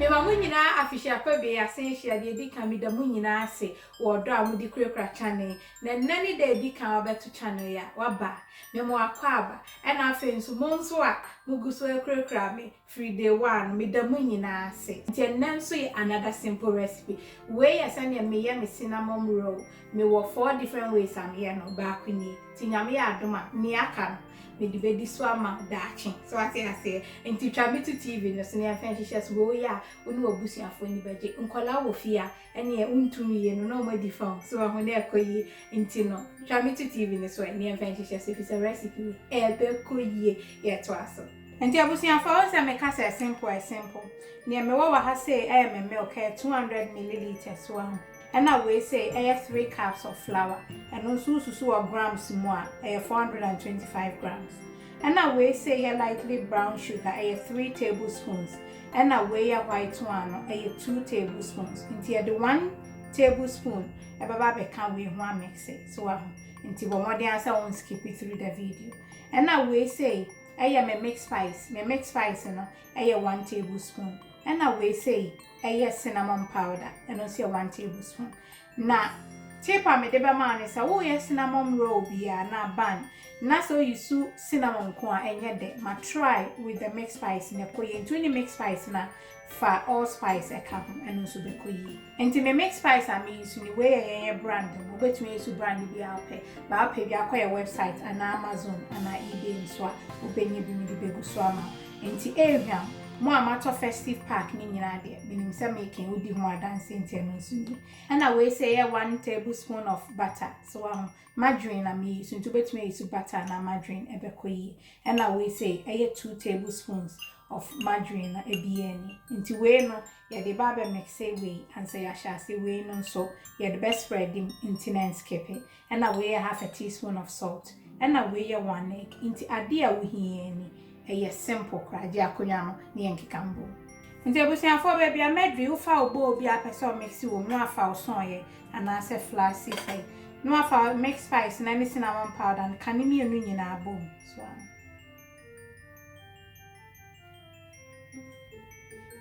Me ma munyina afishia pa be asenhia de edi kan me da munyina ase wo do a mudi kurekura channel na nani da edi kan obeto channel ya waba me mo akwaba e na afi nso mo nso a muguso kurekura me free day one me da munyina ase nti enna nso ye another simple recipe we yesane me ye me cinnamon roll me wo 4 different ways am here no ba kwini ti nyame ya adoma me aka me di bedi so ama daachi so I say enti twa me to TV no so ne afan hihye so wo ya onu obusuafo ni beje nkola wo fia ene e untumi ye no no ma di fam so ho na ekoyi enti no twa me to TV no so ne afan hihye so fi recipe e be koyi ye to aso enti abusuafo wo se me ka say simple ne me wo wa ha say me milk 200 milliliters so and now we say I have 3 cups of flour and also grams more 425 grams. And now we say a lightly brown sugar I have 3 tablespoons and now we have white one I have 2 tablespoons. Into the 1 tablespoon baba can we one mix it so into more than answer won't skip it through the video. And now we say I am a mixed spice no I have 1 tablespoon. And now we say a cinnamon powder and also 1 tablespoon. Now, taper me deba man is a cinnamon roll beer na ban. Na so you cinnamon corn and yet ma try with the mixed spice in a koy into any mixed spice na for all spice a cup and also the koy. And to me mixed spice I mean you way a brand but me to brand be out pay. But I'll pay your website and Amazon and eBay and so open you be me the big swama. And to area mo amato festive pack ni nyina de menim say making odi ho adanse nteno nso and we say 1 tablespoon of butter so margarine na me use nto betime use butter na margarine ebekoyi and we say 2 tablespoons of margarine na ebieni nti we no ye de ba be mix we and say ya sha say we no so ye the best spread in and skip it and we 1/2 teaspoon of salt and we 1 egg nti ade a wo hieni a simple craji akonya no ne enkikambo nti abusiafo ba bia medwi wo fa obo obi apese mix wo mu afa oson ye ana se flashy fai no afa mix spice na me cinnamon powder and kanimi enu nyina abo so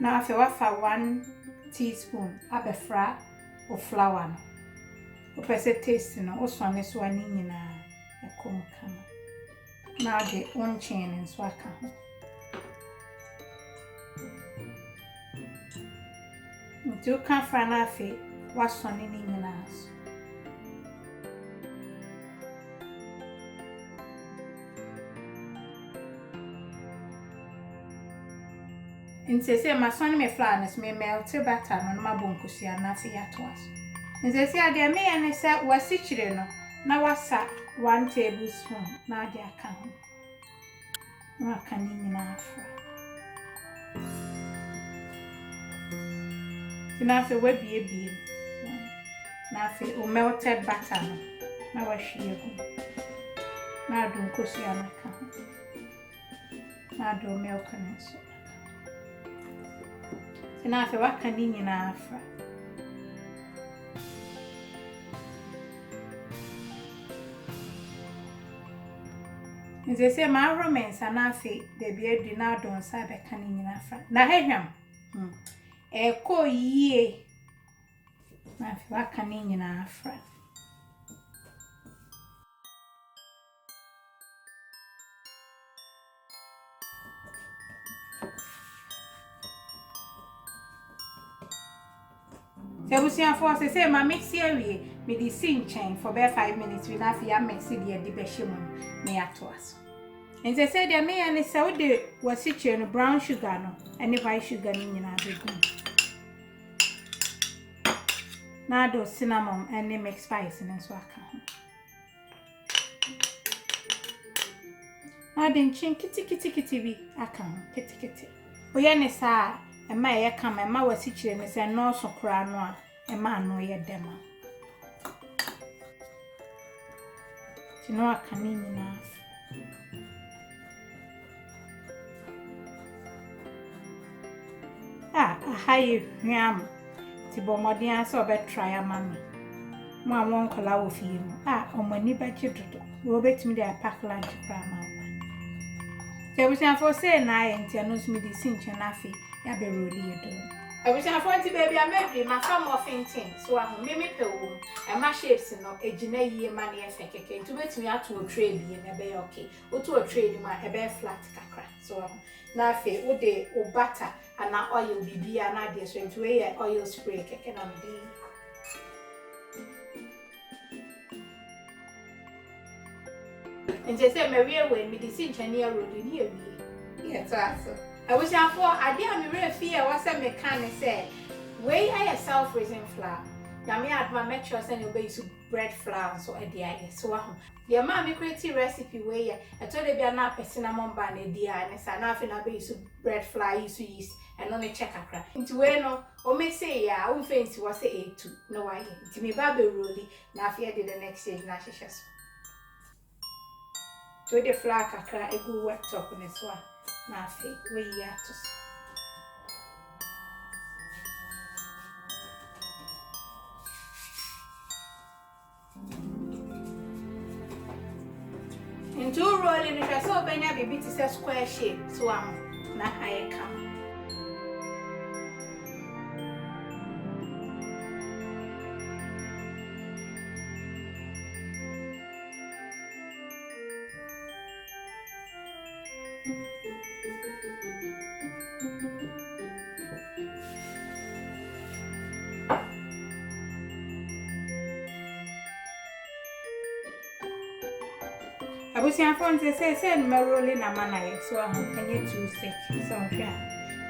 na afa wa fa 1 teaspoon abefra of flour no o pese taste no o so ne so ani nyina ekom kama now the one chain and so I can. You can't find a fee, what's on in your ass. And say, my son may flanness may melt a batter on my bunkus, and nothing at us. And they say, there may and I said, was situated. Now what's that? 1 tablespoon. Now they account. No can in afra. Enough a web be a beam. Now melted butter. Now I shear. Now don't go see an account. Now do milk and so. Enough a what can in afra. They say my romance and I say the beard did not don't sabe canning in Afra. Now, him. Echo ye. My flat canning in Afra. There was your force, say, my mix here, me the sing chain for bare 5 minutes without your mixing the beshimon, me at us. And they said, there may and so de was situated in brown sugar no, and the white sugar in our big room. Now, do cinnamon and they make spice and so I can. Now, then, chin kitty be, I can kitty. Oh, yes, sir. And my come and my was situated and said, no, so cry no, a man no yet demo. You know, I can enough. A high yam, Tibomodian so bet try a mammy. My won't call with you. On my neighbor children, will bet me their pack lunch cram. There was for say, I and Tianos me the cinch and affy, Abby really do. I wish I want to baby I made my farm muffin tin so I me pe and my shapes no a gina ye money and fake to wait me out to a trade be and a bay okay or to a trade my a bear flat crack so now fe would they or butter and now oil be an idea so into a oil spray cake and I'm and just say Maria way me the cinch near road in here. Yes, I wish I for I didn't really fear what some mechanic said. Way I a self-raising flour. Now me add my metro and your base bread flour so a dear so your mammy creative recipe way I told you be an apple cinnamon bun a dear and it's an half in a base bread flour you yeast and only check a crack. Into where no or may say yeah I won't fancy was a A2 no I to me baby rolly now if you did the next stage nashes. To the flour crack a good wet top in this one. Na fe we yatos into rolling it so benya baby to say square shape so na I come I was your phone say me rolling a man so and you too sick so yeah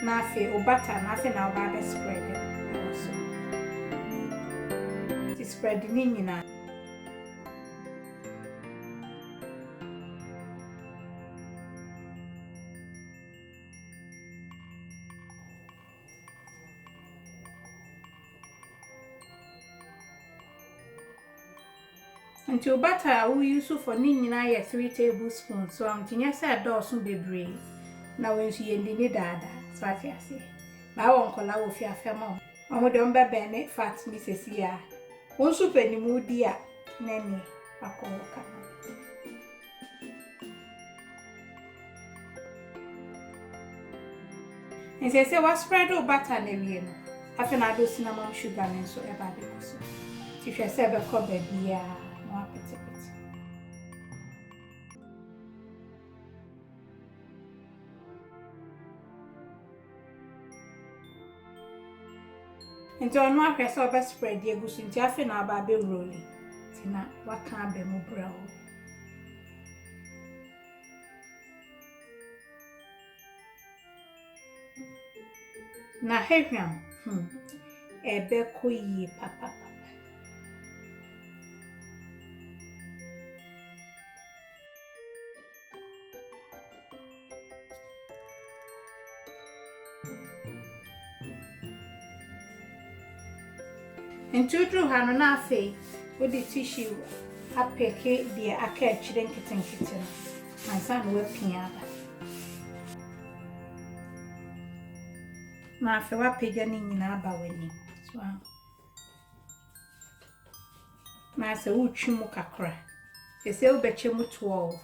na fe o butter na fe na o ba spread it spread ni nyina until butter we use for nyina 3 tablespoons so am tinya say dose bebre na when she endini dada so atiase ba won kola wo fi afema omo de ombe bene fat mi sesi ya won super ni mudi a nani akoka and say what spread o butter na wie no afena do cinnamon sugar na so e ba de so ti hwe se be ko ba bia no appetite. Nti onu ahwe so be spread ye gusu nti afi na aba be rolling tina waka be mu bra o na hehwam ebe ko yi papa Intudru hano na afi with the tissue apeke de aka chire nkete ansa no wapia ba na afi wapeja ni nyina aba wani so na se utwi mu kakra se ubeche mu 12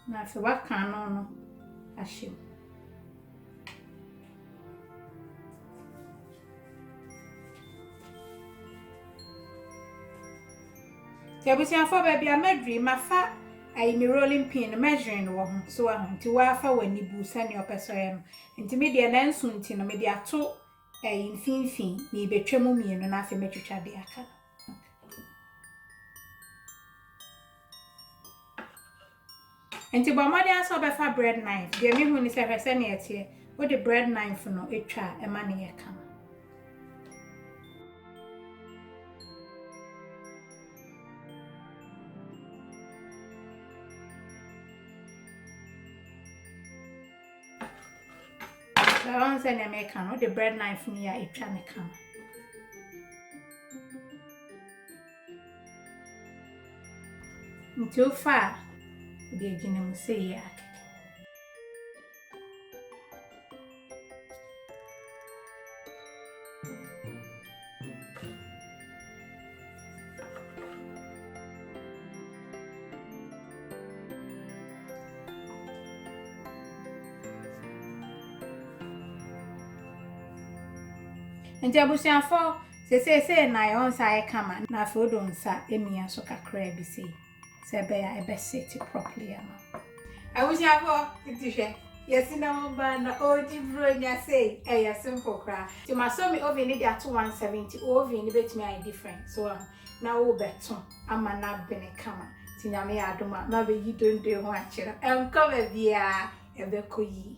na afi waka no ahim Yabusia for baby a medri mafa I me rolling pin measuring wo ho so nti wa fa wani bu sani opesoye no nti me de na nsu nti no me de ato mfinfin ni betwemu mienu na afa metwetwa de aka nti ba mode aso be fa bread knife de me hu ni se hwese na etie wo de bread knife no etwa e ma ne yeka I want to say na make no the bread knife ni ya etwa me kan nti ofa de gina mu sei ya Nti abusuafo se na yon sa kama na afi do nsa emia so kakra bi se be ya ebe set properly ama. Abusuafo titihwe cinnamon bun na oji bronya say ya simple kra. Ti masomi oven ni dia to 170 oven ni betimi ay different. So na wo beton ama na bene kama. Ti nyame ya adoma ma be yi dondo ho akira. Enko be bia ebe koyi.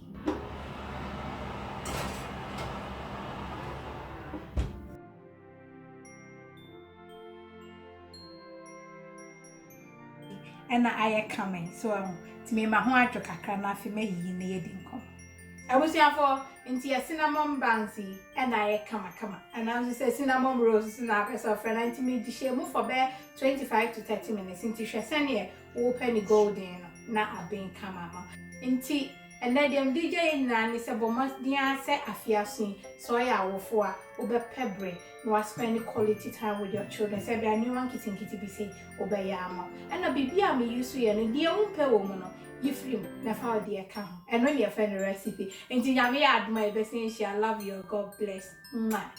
And I coming so to me my ho adwo kakra na afi mayi na yedi nkom. Abusiafo nti cinnamon buns and I kama and I say cinnamon rolls na person friend anti me di share move for be 25 to 30 minutes nti hwese ne wo penny golden na aben kama ma nti and dem DJ na ni se bomas dia se afiasin so ya wofo a wo be pebre no spend quality time with your children say be a new one kitty be say obey ama and na bibia me use ye no dia umpe wo mu no yifrim na fa de ka ho and no your friend recipe nti nyame ya adma e be say she I love you, God bless. Mwah.